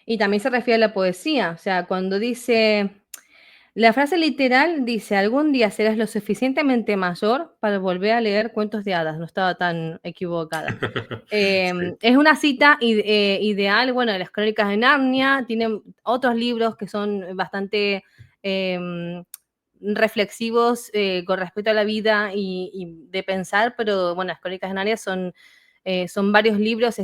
Y también se refiere a la poesía, o sea, cuando dice, la frase literal dice, algún día serás lo suficientemente mayor para volver a leer cuentos de hadas, no estaba tan equivocada. Sí. Es una cita ideal, bueno, de las Crónicas de Narnia, tienen otros libros que son bastante reflexivos con respecto a la vida y de pensar, pero bueno, las Crónicas de Narnia son varios libros,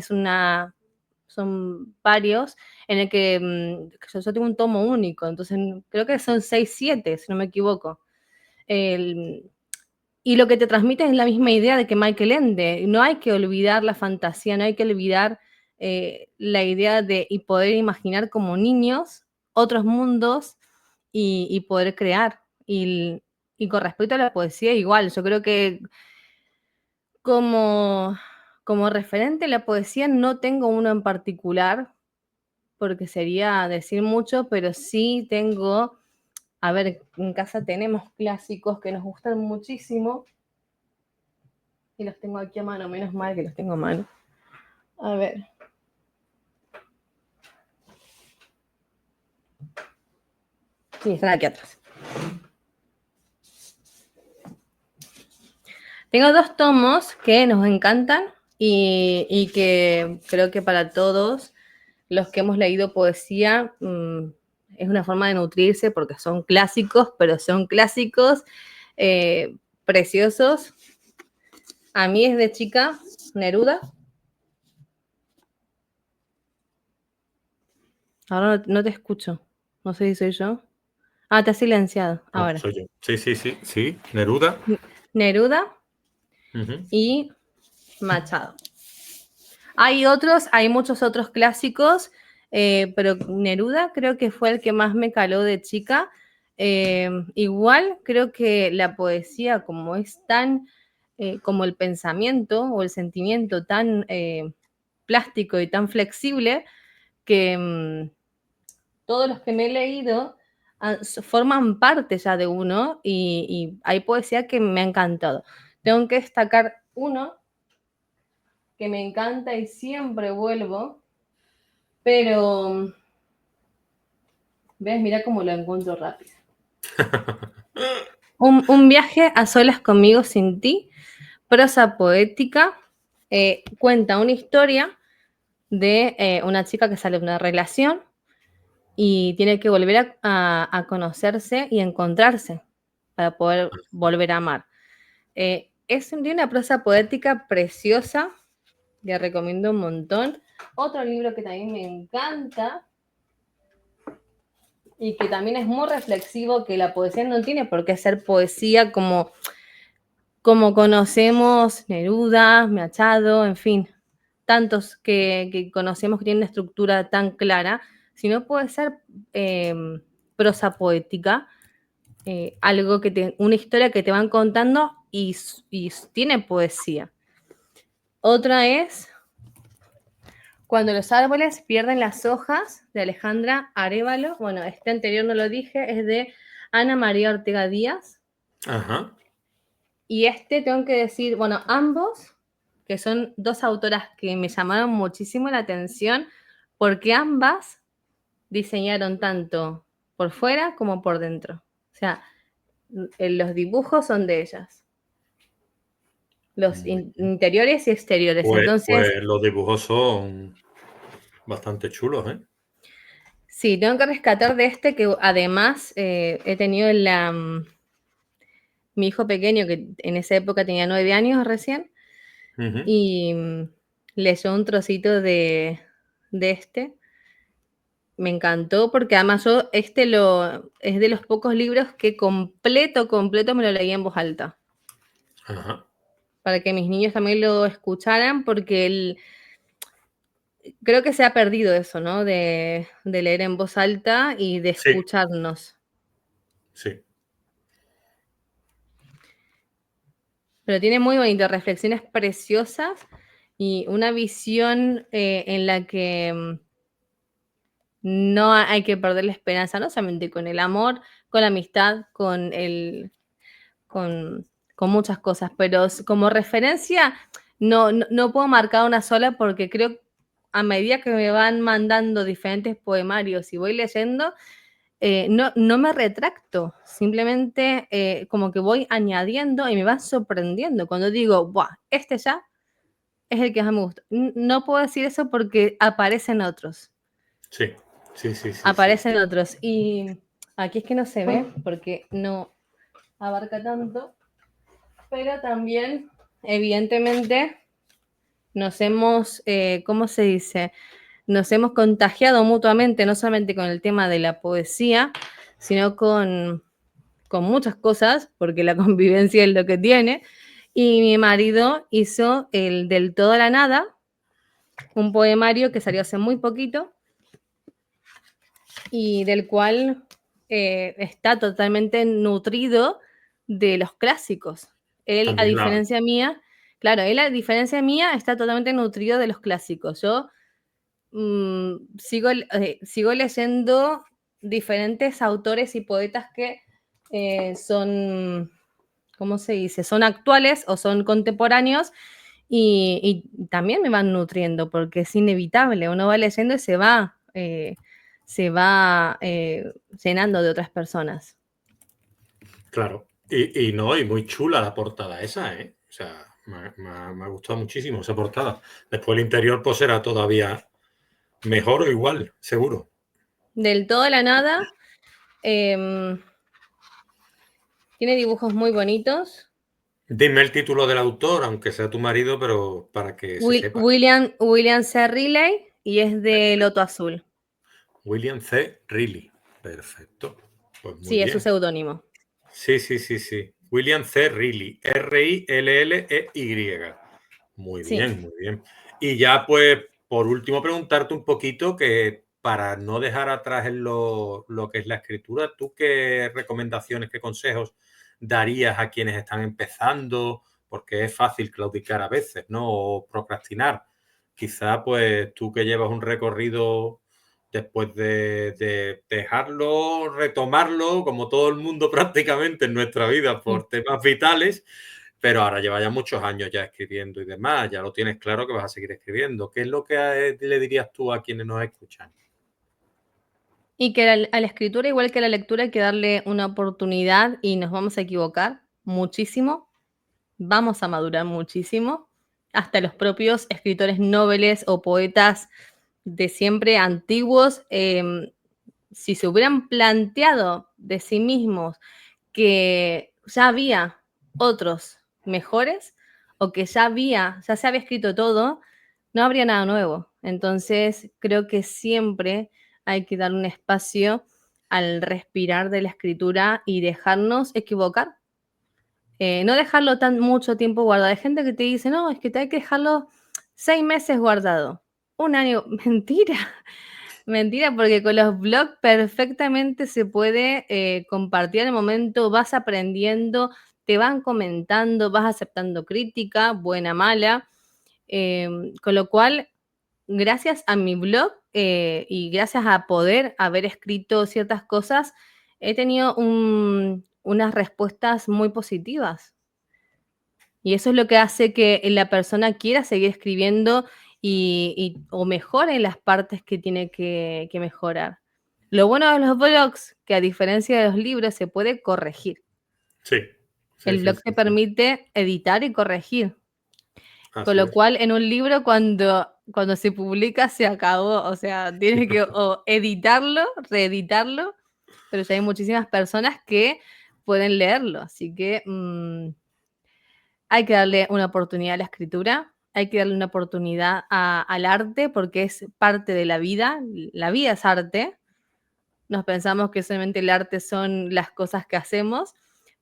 son varios en el que yo tengo un tomo único, entonces creo que son 6 7 si no me equivoco. El, y lo que te transmite es la misma idea de que Michael Ende. No hay que olvidar la fantasía, no hay que olvidar la idea de y poder imaginar como niños otros mundos y poder crear. Y con respecto a la poesía, igual, yo creo que como, como referente a la poesía no tengo uno en particular, porque sería decir mucho, pero sí tengo, a ver, en casa tenemos clásicos que nos gustan muchísimo y los tengo aquí a mano, menos mal que los tengo a mano. A ver. Sí, están aquí atrás. Tengo 2 tomos que nos encantan y que creo que para todos los que hemos leído poesía es una forma de nutrirse porque son clásicos, pero son clásicos preciosos. A mí es de chica Neruda. Ahora no te escucho. No sé si soy yo. Ah, te has silenciado. No, Ahora. soy yo. Sí, sí, sí, sí. Neruda. Neruda Ujú. y Machado. Hay muchos otros clásicos, pero Neruda creo que fue el que más me caló de chica. Igual creo que la poesía, como es tan, como el pensamiento o el sentimiento tan plástico y tan flexible, que todos los que me he leído forman parte ya de uno y hay poesía que me ha encantado. Tengo que destacar uno que me encanta y siempre vuelvo, pero ves, mira cómo lo encuentro rápido. Un viaje a solas conmigo sin ti, prosa poética, cuenta una historia de una chica que sale de una relación y tiene que volver a conocerse y encontrarse para poder volver a amar. Tiene una prosa poética preciosa, le recomiendo un montón. Otro libro que también me encanta y que también es muy reflexivo, que la poesía no tiene por qué ser poesía como conocemos Neruda, Machado, en fin, tantos que conocemos que tienen una estructura tan clara, sino puede ser prosa poética, algo una historia que te van contando y tiene poesía. Otra es Cuando los árboles pierden las hojas, de Alejandra Arévalo. Bueno, este anterior no lo dije, es de Ana María Ortega Díaz. Ajá. Y este tengo que decir, bueno, ambos, que son dos autoras que me llamaron muchísimo la atención, porque ambas diseñaron tanto por fuera como por dentro. O sea, los dibujos son de ellas. Los interiores y exteriores. Entonces, Pues los dibujos son bastante chulos, ¿eh? sí, tengo que rescatar de este que además he tenido mi hijo pequeño, que en esa época tenía 9 años recién, y leyó un trocito de este. Me encantó porque además yo es de los pocos libros que completo me lo leí en voz alta. Ajá. Para que mis niños también lo escucharan, porque creo que se ha perdido eso, ¿no? De leer en voz alta y de Sí, escucharnos. sí. Pero tiene muy bonitas reflexiones preciosas y una visión en la que no hay que perder la esperanza, no solamente con el amor, con la amistad, con muchas cosas, pero como referencia no puedo marcar una sola porque creo a medida que me van mandando diferentes poemarios y voy leyendo, no me retracto, simplemente como que voy añadiendo y me van sorprendiendo. Cuando digo, ¡buah! Este ya es el que más me gusta. No puedo decir eso porque aparecen otros. Sí, sí, sí, sí, sí. Aparecen otros. Y aquí es que no se ve porque no abarca tanto, pero también, evidentemente, nos hemos, ¿cómo se dice? Nos hemos contagiado mutuamente, no solamente con el tema de la poesía, sino con muchas cosas, porque la convivencia es lo que tiene. Y mi marido hizo el Del todo a la nada, un poemario que salió hace muy poquito y del cual está totalmente nutrido de los clásicos. Él, a También la... diferencia mía, claro, él a diferencia mía está totalmente nutrido de los clásicos. Yo sigo leyendo diferentes autores y poetas que son, ¿cómo se dice? Son actuales o son contemporáneos y también me van nutriendo porque es inevitable. Uno va leyendo y se va llenando de otras personas. Claro. Y no, y muy chula la portada esa, ¿eh? O sea, me ha gustado muchísimo esa portada. Después el interior pues será todavía mejor o igual, seguro. Del todo a la nada. eh, Tiene dibujos muy bonitos. Dime el título del autor, aunque sea tu marido, pero para que se sepa. William C. Riley y es de Loto Azul. William C. Riley. Perfecto. Pues muy Sí, es su bien. seudónimo. Sí, sí, sí, sí. William C. Riley. Rilley. Muy Sí. bien, muy bien. Y ya, pues, por último, preguntarte un poquito que para no dejar atrás en lo que es la escritura, ¿tú qué recomendaciones, qué consejos darías a quienes están empezando? Porque es fácil claudicar a veces, ¿no? O procrastinar. Quizá, pues, tú que llevas un recorrido después de dejarlo, retomarlo, como todo el mundo prácticamente en nuestra vida por temas vitales, pero ahora lleva ya muchos años ya escribiendo y demás, ya lo tienes claro que vas a seguir escribiendo. ¿Qué es lo que le dirías tú a quienes nos escuchan? Y que a la escritura, igual que a la lectura, hay que darle una oportunidad y nos vamos a equivocar muchísimo, vamos a madurar muchísimo. Hasta los propios escritores nobles o poetas de siempre antiguos, si se hubieran planteado de sí mismos que ya había otros mejores o que ya se había escrito todo, no habría nada nuevo. Entonces, creo que siempre hay que dar un espacio al respirar de la escritura y dejarnos equivocar. No dejarlo tan mucho tiempo guardado. Hay gente que te dice, no, es que te hay que dejarlo 6 meses guardado. Un año, mentira. Mentira, porque con los blogs perfectamente se puede compartir en el momento, vas aprendiendo, te van comentando, vas aceptando crítica, buena, mala, con lo cual gracias a mi blog y gracias a poder haber escrito ciertas cosas, he tenido unas respuestas muy positivas. Y eso es lo que hace que la persona quiera seguir escribiendo o mejore las partes que tiene que mejorar. Lo bueno de los blogs, que a diferencia de los libros, se puede corregir. Sí, sí, El sí, blog te sí, sí. permite editar y corregir. Con Así lo es. cual, en un libro, cuando se publica, se acabó. O sea, tienes que o editarlo, reeditarlo, pero ya hay muchísimas personas que pueden leerlo. Así que hay que darle una oportunidad a la escritura, hay que darle una oportunidad al arte, porque es parte de la vida. La vida es arte. Nos pensamos que solamente el arte son las cosas que hacemos,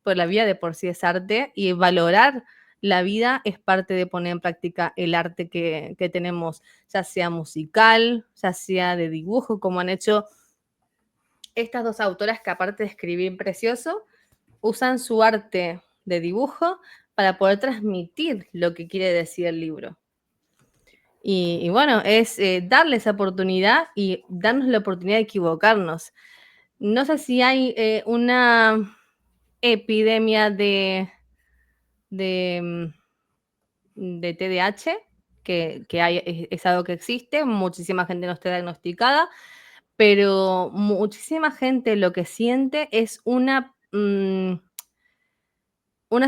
pero la vida de por sí es arte y valorar la vida es parte de poner en práctica el arte que tenemos, ya sea musical, ya sea de dibujo, como han hecho estas dos autoras que aparte de escribir precioso, usan su arte de dibujo para poder transmitir lo que quiere decir el libro. Y bueno, es darle esa oportunidad y darnos la oportunidad de equivocarnos. No sé si hay una epidemia de, de TDAH, que hay, es algo que existe, muchísima gente no está diagnosticada, pero muchísima gente lo que siente es una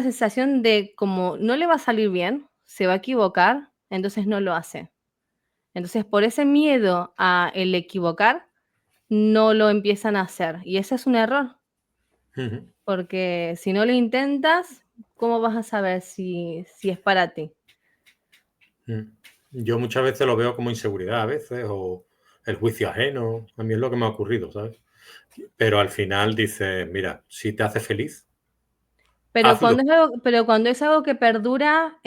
sensación de como no le va a salir bien, se va a equivocar, entonces no lo hace. Entonces, por ese miedo a el equivocar, no lo empiezan a hacer. Y ese es un error, Ujú. porque si no lo intentas, ¿cómo vas a saber si es para ti? Mm. Yo muchas veces lo veo como inseguridad a veces o el juicio ajeno. A mí es lo que me ha ocurrido, ¿sabes? Pero al final dices, mira, si te hace feliz, hazlo. Pero cuando es algo que perdura,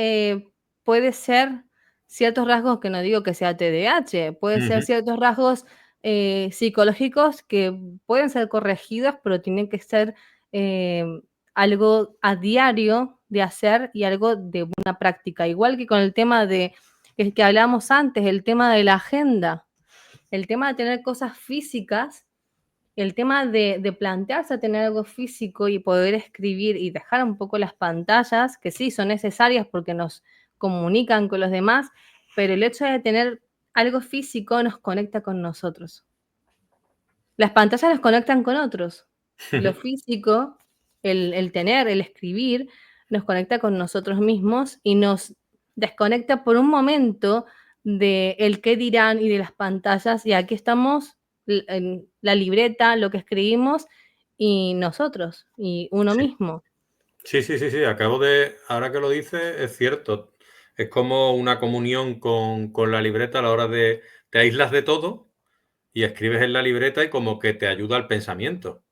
puede ser ciertos rasgos, que no digo que sea TDAH, puede ser Ujú. ciertos rasgos psicológicos que pueden ser corregidos, pero tienen que ser eh, algo a diario de hacer y algo de una práctica. Igual que con el tema que hablábamos antes, el tema de la agenda, el tema de tener cosas físicas, el tema de plantearse a tener algo físico y poder escribir y dejar un poco las pantallas, que sí, son necesarias porque nos comunican con los demás, pero el hecho de tener algo físico nos conecta con nosotros. Las pantallas nos conectan con otros. Lo físico, el tener, el escribir, nos conecta con nosotros mismos y nos desconecta por un momento de el qué dirán y de las pantallas. Y aquí estamos en la libreta, lo que escribimos y nosotros y uno Sí. mismo. Sí, sí, sí, sí. Ahora que lo dices, es cierto. Es como una comunión con la libreta a la hora de, te aíslas de todo y escribes en la libreta y como que te ayuda al pensamiento.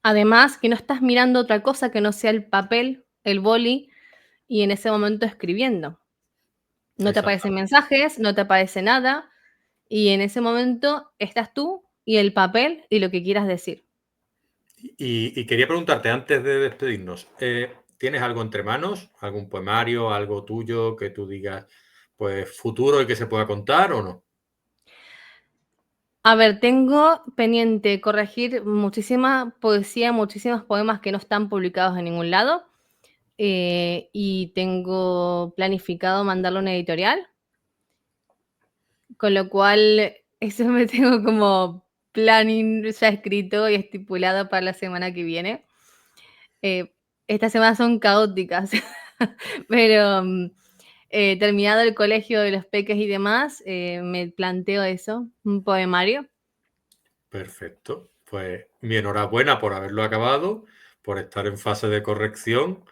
Además, que no estás mirando otra cosa que no sea el papel, el boli, y en ese momento escribiendo. No te aparecen Exactamente. mensajes, no te aparece nada, y en ese momento estás tú y el papel y lo que quieras decir. Y quería preguntarte antes de despedirnos, ¿tienes algo entre manos? ¿Algún poemario, algo tuyo que tú digas, pues futuro y que se pueda contar o no? A ver, tengo pendiente corregir muchísima poesía, muchísimos poemas que no están publicados en ningún lado, y tengo planificado mandarlo a una editorial, con lo cual eso me tengo como planning ya escrito y estipulado para la semana que viene. Eh, estas semanas son caóticas, pero terminado el colegio de los peques y demás, me planteo eso, un poemario. Perfecto. Pues mi enhorabuena por haberlo acabado, por estar en fase de corrección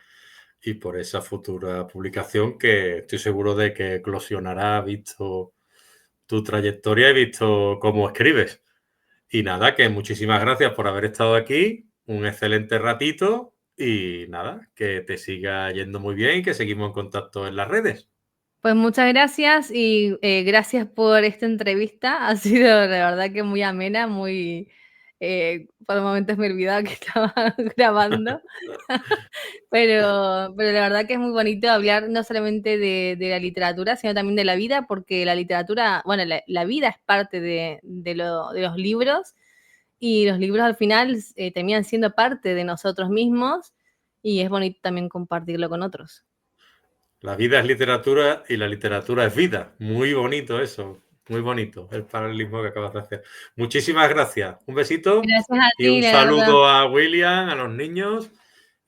y por esa futura publicación que estoy seguro de que eclosionará, visto tu trayectoria y visto cómo escribes. Y nada, que muchísimas gracias por haber estado aquí, un excelente ratito y nada, que te siga yendo muy bien y que seguimos en contacto en las redes. Pues muchas gracias y gracias por esta entrevista. Ha sido de verdad que muy amena, muy Por momentos me olvidaba que estaba grabando. Pero la verdad que es muy bonito hablar no solamente de la literatura, sino también de la vida, porque la literatura, bueno, la vida es parte de los libros, y los libros al final terminan siendo parte de nosotros mismos, y es bonito también compartirlo con otros. La vida es literatura y la literatura es vida. Muy bonito eso, muy bonito el paralelismo que acabas de hacer. Muchísimas gracias. Un besito Gracias a y ti, un la verdad. saludo a William, a los niños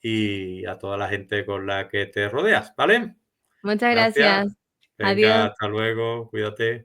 y a toda la gente con la que te rodeas, ¿vale? Muchas Gracias. gracias. Venga, Adiós. hasta luego, cuídate.